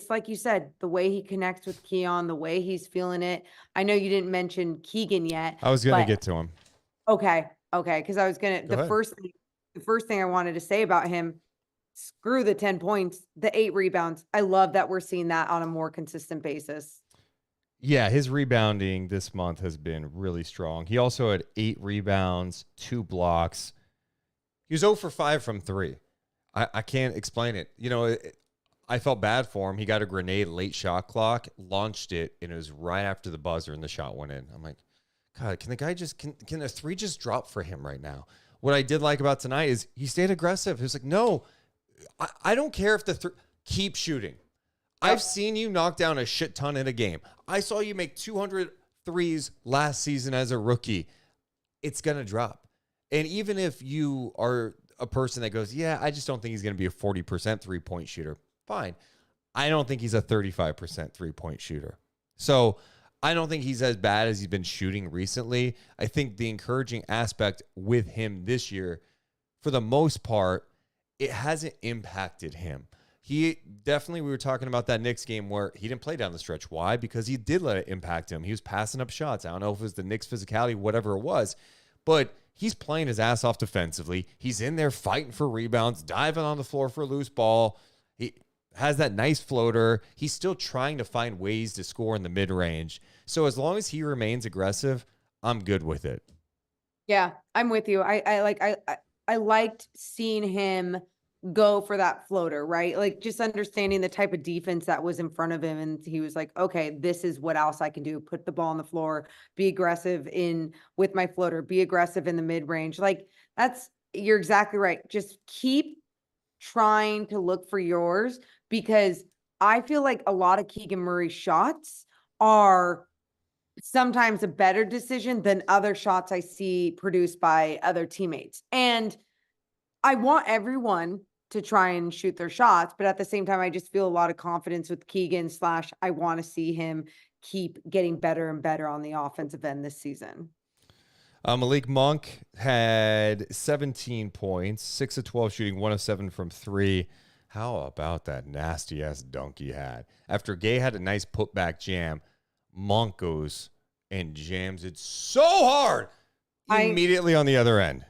like you said, the way he connects with Keon, the way he's feeling it. I know you didn't mention Keegan yet. I was going to get to him. Okay. Because I was going to, the first thing I wanted to say about him, screw the 10 points, the 8 rebounds. I love that we're seeing that on a more consistent basis. Yeah, his rebounding this month has been really strong. He also had 8 rebounds, 2 blocks. He was 0 for 5 from 3. I can't explain it. You know, I felt bad for him. He got a grenade late shot clock, launched it, and it was right after the buzzer, and the shot went in. I'm like, God, can the guy can a 3 just drop for him right now? What I did like about tonight is he stayed aggressive. He was like, no, I don't care if keep shooting. I've seen you knock down a shit ton in a game. I saw you make 200 threes last season as a rookie. It's going to drop. And even if you are a person that goes, yeah, I just don't think he's going to be a 40% 3-point shooter. Fine. I don't think he's a 35% 3-point shooter. So I don't think he's as bad as he's been shooting recently. I think the encouraging aspect with him this year, for the most part, it hasn't impacted him. We were talking about that Knicks game where he didn't play down the stretch. Why? Because he did let it impact him. He was passing up shots. I don't know if it was the Knicks physicality, whatever it was, but he's playing his ass off defensively. He's in there fighting for rebounds, diving on the floor for a loose ball. He has that nice floater. He's still trying to find ways to score in the mid-range. So as long as he remains aggressive, I'm good with it. Yeah, I'm with you. I liked seeing him go for that floater, right? Like just understanding the type of defense that was in front of him. And he was like, okay, this is what else I can do. Put the ball on the floor, be aggressive with my floater, be aggressive in the mid-range. Like you're exactly right. Just keep trying to look for yours, because I feel like a lot of Keegan Murray shots are sometimes a better decision than other shots I see produced by other teammates. And I want everyone to try and shoot their shots, but at the same time, I just feel a lot of confidence with Keegan / I want to see him keep getting better and better on the offensive end this season. Malik Monk had 17 points, 6 of 12 shooting, 1 of 7 from 3. How about that nasty-ass dunk he had? After Gay had a nice putback jam, Monk goes and jams it so hard immediately on the other end.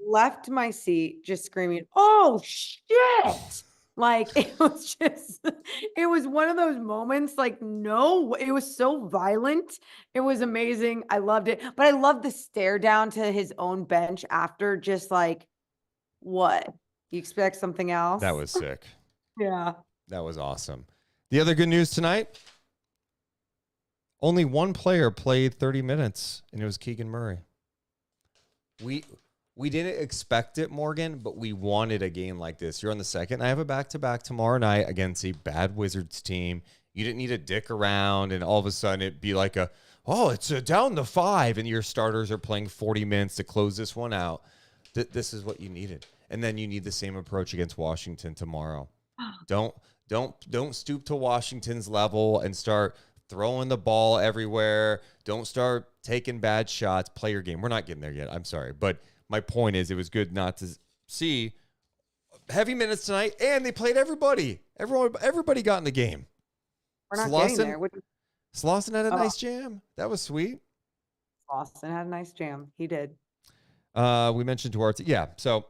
Left my seat just screaming, oh, shit. Like, it was one of those moments, like, no, it was so violent. It was amazing. I loved it. But I loved the stare down to his own bench after, just like, what? You expect something else? That was sick. Yeah. That was awesome. The other good news tonight, only one player played 30 minutes, and it was Keegan Murray. We didn't expect it, Morgan, but we wanted a game like this. You're on the second. I have a back-to-back tomorrow night against a bad Wizards team. You didn't need to dick around and all of a sudden it'd be like it's down to 5 and your starters are playing 40 minutes to close this one out. This is what you needed. And then you need the same approach against Washington tomorrow. Don't stoop to Washington's level and start throwing the ball everywhere. Don't start taking bad shots. Play your game. We're not getting there yet. I'm sorry. But my point is it was good not to see heavy minutes tonight, and they played everybody. Everybody got in the game. We're not getting there. Slauson had a nice jam. That was sweet. Slauson had a nice jam. He did. We mentioned Duarte. Yeah. So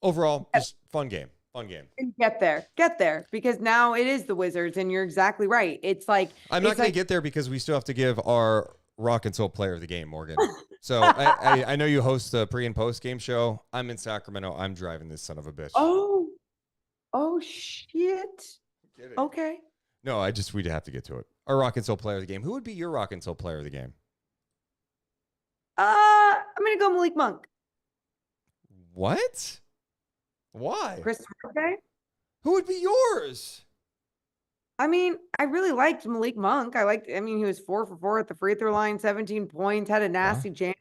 overall, just fun game. Fun game. And get there, because now it is the Wizards, and you're exactly right. It's like I'm not going to get there because we still have to give our rock and soul player of the game, Morgan. So I know you host the pre and post game show. I'm in Sacramento. I'm driving this son of a bitch. Oh shit. Okay. No, we'd have to get to it. Our rock and soul player of the game. Who would be your rock and soul player of the game? I'm gonna go Malik Monk. What? Why? Chris Duarte? Who would be yours? I mean, I really liked Malik Monk. He was 4 for 4 at the free throw line, 17 points, had a nasty jam.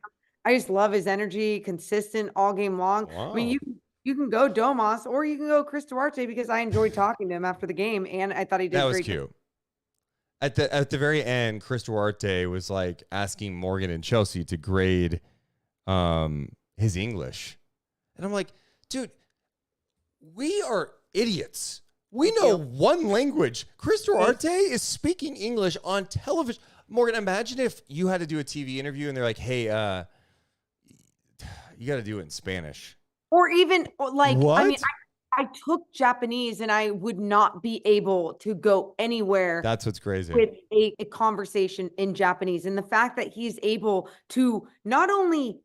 I just love his energy, consistent all game long. Wow. I mean, you can go Domas or you can go Chris Duarte because I enjoyed talking to him after the game and I thought he did that was great. Cute. At the very end, Chris Duarte was like asking Morgan and Chelsea to grade his English. And I'm like, dude, we are idiots. We know one language. Chris Duarte is speaking English on television. Morgan, imagine if you had to do a TV interview and they're like, hey, you got to do it in Spanish. Or even like, what? I mean, I took Japanese and I would not be able to go anywhere. That's what's crazy. With a conversation in Japanese. And the fact that he's able to not only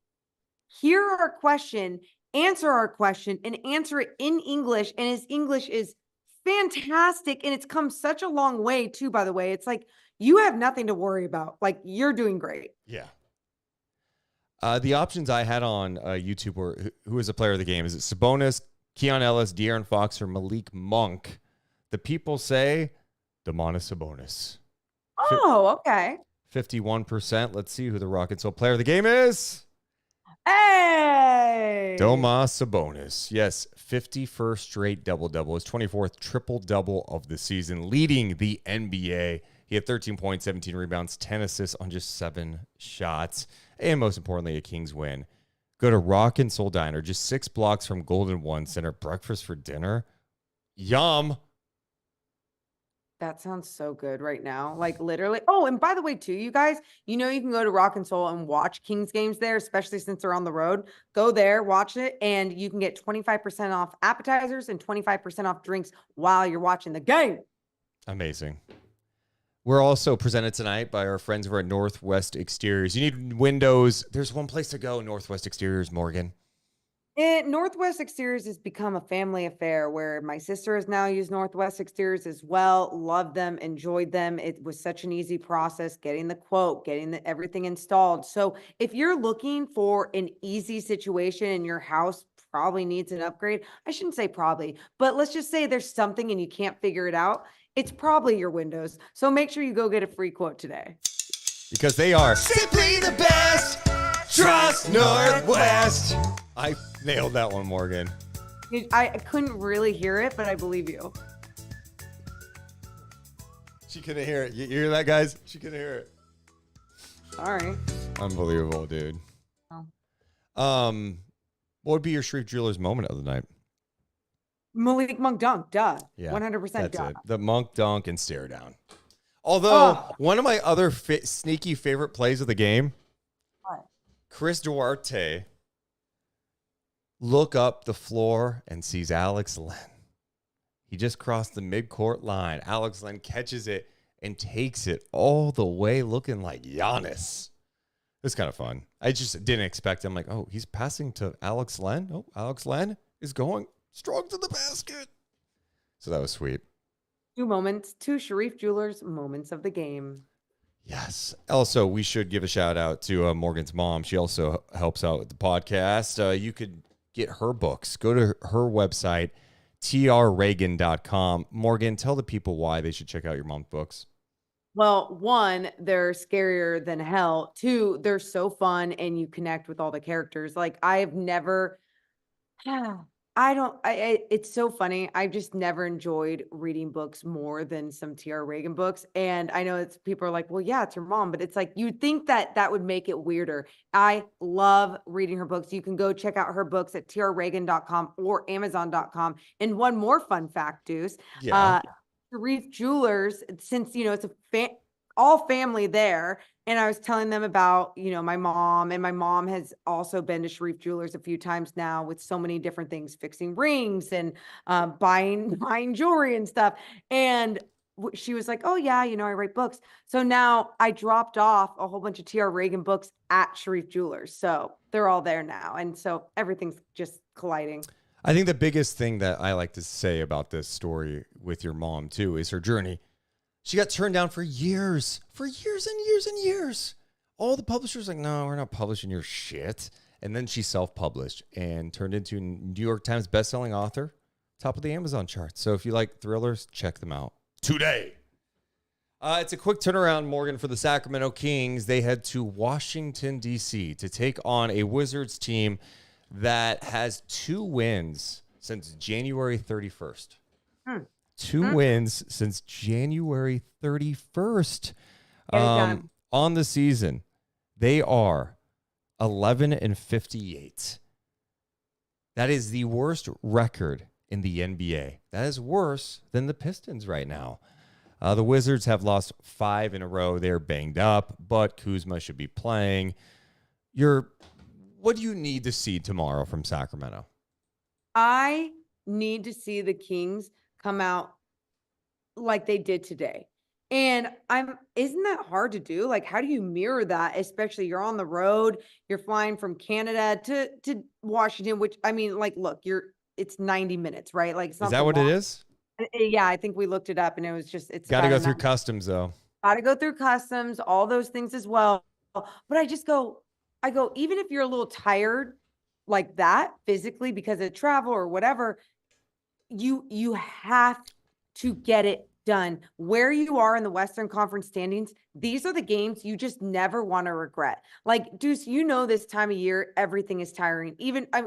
hear our question, answer our question, and answer it in English. And his English is fantastic. And it's come such a long way too, by the way. It's like, you have nothing to worry about. Like, you're doing great. Yeah. The options I had on YouTube were who is a player of the game? Is it Sabonis, Keon Ellis, De'Aaron Fox, or Malik Monk? The people say Domantas Sabonis. Oh, okay. 51%. Let's see who the Rockets' player of the game is. Hey! Domantas Sabonis. Yes, 51st straight double-double. His 24th triple-double of the season, leading the NBA. He had 13 points, 17 rebounds, 10 assists on just 7 shots. And most importantly, a Kings win. Go to Rock and Soul Diner, just 6 blocks from Golden One Center. Breakfast for dinner. Yum. That sounds so good right now. Like, literally. Oh, and by the way, too, you guys, you can go to Rock and Soul and watch Kings games there, especially since they're on the road. Go there, watch it, and you can get 25% off appetizers and 25% off drinks while you're watching the game. Amazing. We're also presented tonight by our friends over at Northwest Exteriors. You need windows. There's one place to go, Northwest Exteriors, Morgan. Northwest Exteriors has become a family affair where my sister has now used Northwest Exteriors as well. Loved them, enjoyed them. It was such an easy process, getting the quote, getting everything installed. So if you're looking for an easy situation and your house probably needs an upgrade, I shouldn't say probably, but let's just say there's something and you can't figure it out. It's probably your windows. So make sure you go get a free quote today. Because they are simply the best. Trust Northwest. I nailed that one, Morgan. I couldn't really hear it, but I believe you. She couldn't hear it. You hear that, guys? She couldn't hear it. Sorry. Unbelievable, dude. Oh. What would be your Shreve Jewelers moment of the night? Malik Monk dunk, duh. Yeah, 100% that's duh. it. The Monk dunk and stare down. Although, one of my other sneaky favorite plays of the game, Chris Duarte look up the floor and sees Alex Len. He just crossed the midcourt line. Alex Len catches it and takes it all the way looking like Giannis. It was kind of fun. I just didn't expect him. Like, oh, he's passing to Alex Len. Oh, Alex Len is going strong to the basket. So that was sweet. 2 Sharif Jewelers moments of the game. Yes. Also, we should give a shout out to Morgan's mom. She also helps out with the podcast. You could get her books. Go to her website, trreagan.com. Morgan, tell the people why they should check out your mom's books. Well, one, they're scarier than hell. Two, they're so fun and you connect with all the characters. Like I've never it's so funny. I've just never enjoyed reading books more than some TR Reagan books. And I know it's people are like, well, yeah, it's your mom, but it's like, you'd think that that would make it weirder. I love reading her books. You can go check out her books at trreagan.com or amazon.com. And one more fun fact, Deuce, Sharif Jewelers, since, it's all family there. And I was telling them about, my mom, and my mom has also been to Sharif Jewelers a few times now with so many different things, fixing rings and buying jewelry and stuff. And she was like, oh yeah, I write books. So now I dropped off a whole bunch of TR Reagan books at Sharif Jewelers. So they're all there now. And so everything's just colliding. I think the biggest thing that I like to say about this story with your mom too is her journey. She got turned down for years and years and years. All the publishers like, no, we're not publishing your shit. And then she self-published and turned into New York Times bestselling author, top of the Amazon chart. So if you like thrillers, check them out today. It's a quick turnaround, Morgan, for the Sacramento Kings. They head to Washington, D.C. to take on a Wizards team that has 2 wins since January 31st. 2 wins since January 31st on the season. They are 11-58. That is the worst record in the NBA. That is worse than the Pistons right now. The Wizards have lost 5 in a row. They're banged up, but Kuzma should be playing. What do you need to see tomorrow from Sacramento? I need to see the Kings come out like they did today. And isn't that hard to do? Like, how do you mirror that? Especially you're on the road, you're flying from Canada to Washington, which look, it's 90 minutes, right? Like, it's not Is that what it is? Yeah, I think we looked it up and it was just, it's got to go through customs though. Got to go through customs, all those things as well. But I go, even if you're a little tired like that physically because of travel or whatever, you have to get it done. Where you are in the Western Conference standings, these are the games you just never want to regret. Like, Deuce, this time of year, everything is tiring.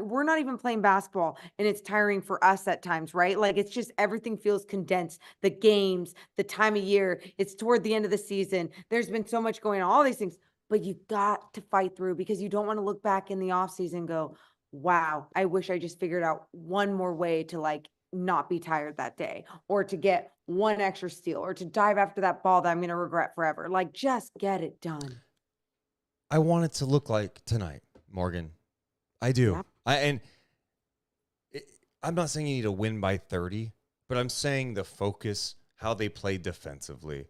We're not even playing basketball and it's tiring for us at times, right? Like, it's just everything feels condensed. The games, the time of year, it's toward the end of the season. There's been so much going on, all these things, but you got to fight through because you don't want to look back in the offseason and go, wow, I wish I just figured out one more way to not be tired that day, or to get one extra steal, or to dive after that ball that I'm going to regret forever. Like, just get it done. I want it to look like tonight, Morgan. I do. Yeah. I'm not saying you need to win by 30, but I'm saying the focus, how they play defensively.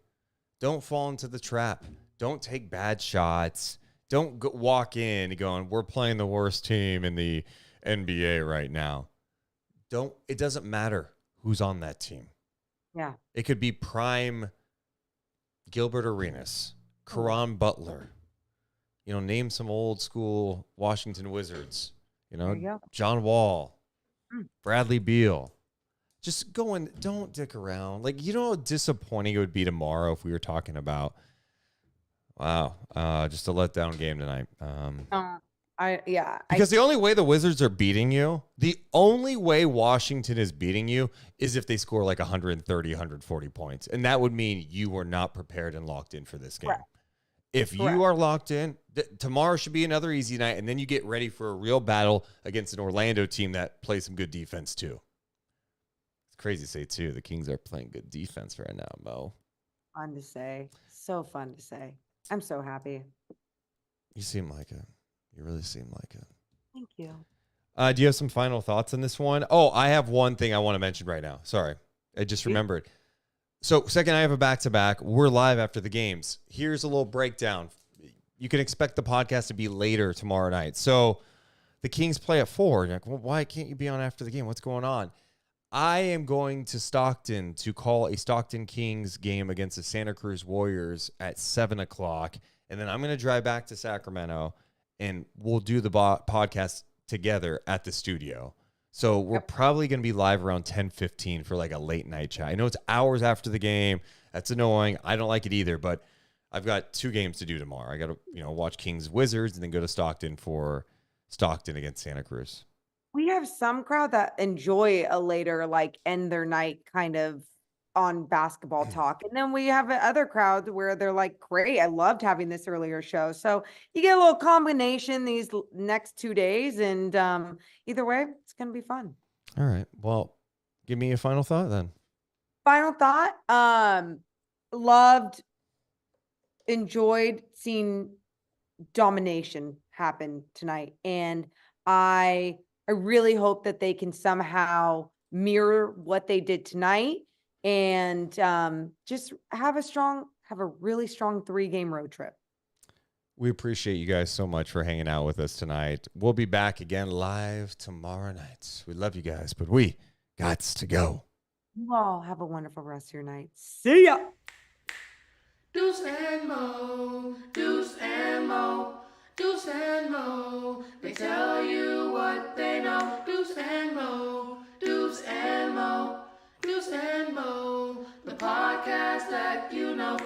Don't fall into the trap. Don't take bad shots. Don't walk in going, we're playing the worst team in the NBA right now. It doesn't matter who's on that team. Yeah. It could be prime Gilbert Arenas, Caron Butler. Name some old school Washington Wizards. John Wall, Bradley Beal. Just don't dick around. How disappointing it would be tomorrow if we were talking about, wow, just a letdown game tonight. Because the only way the Wizards are beating you, the only way Washington is beating you is if they score 130, 140 points. And that would mean you were not prepared and locked in for this game. Correct. If you are locked in, tomorrow should be another easy night, and then you get ready for a real battle against an Orlando team that plays some good defense too. It's crazy to say too. The Kings are playing good defense right now, Mo. Fun to say. So fun to say. I'm so happy. You seem like it. You really seem like it. Thank you. Do you have some final thoughts on this one? Oh, I have one thing I want to mention right now. Sorry. I just remembered. So, second, I have a back-to-back. We're live after the games. Here's a little breakdown. You can expect the podcast to be later tomorrow night. So, the Kings play at 4. You're like, well, why can't you be on after the game? What's going on? I am going to Stockton to call a Stockton Kings game against the Santa Cruz Warriors at 7:00. And then I'm going to drive back to Sacramento and we'll do the podcast together at the studio. So we're probably going to be live around 10:15 for like a late night chat. I know it's hours after the game. That's annoying. I don't like it either, but I've got 2 games to do tomorrow. I got to, watch Kings Wizards and then go to Stockton for Stockton against Santa Cruz. We have some crowd that enjoy a later, like, end their night kind of on basketball talk. And then we have other crowd where they're like, great, I loved having this earlier show. So you get a little combination these next 2 days. And either way, it's going to be fun. All right. Well, give me a final thought then. Final thought, enjoyed seeing domination happen tonight. And I really hope that they can somehow mirror what they did tonight and just have a really strong 3-game road trip. We appreciate you guys so much for hanging out with us tonight. We'll be back again live tomorrow night. We love you guys, but we gots to go. You all have a wonderful rest of your night. See ya. Deuce and Mo, Deuce and Mo, Deuce and Mo. They tell you what they know. Deuce and Mo, Deuce and Mo, Deuce and Mo. The podcast that you know.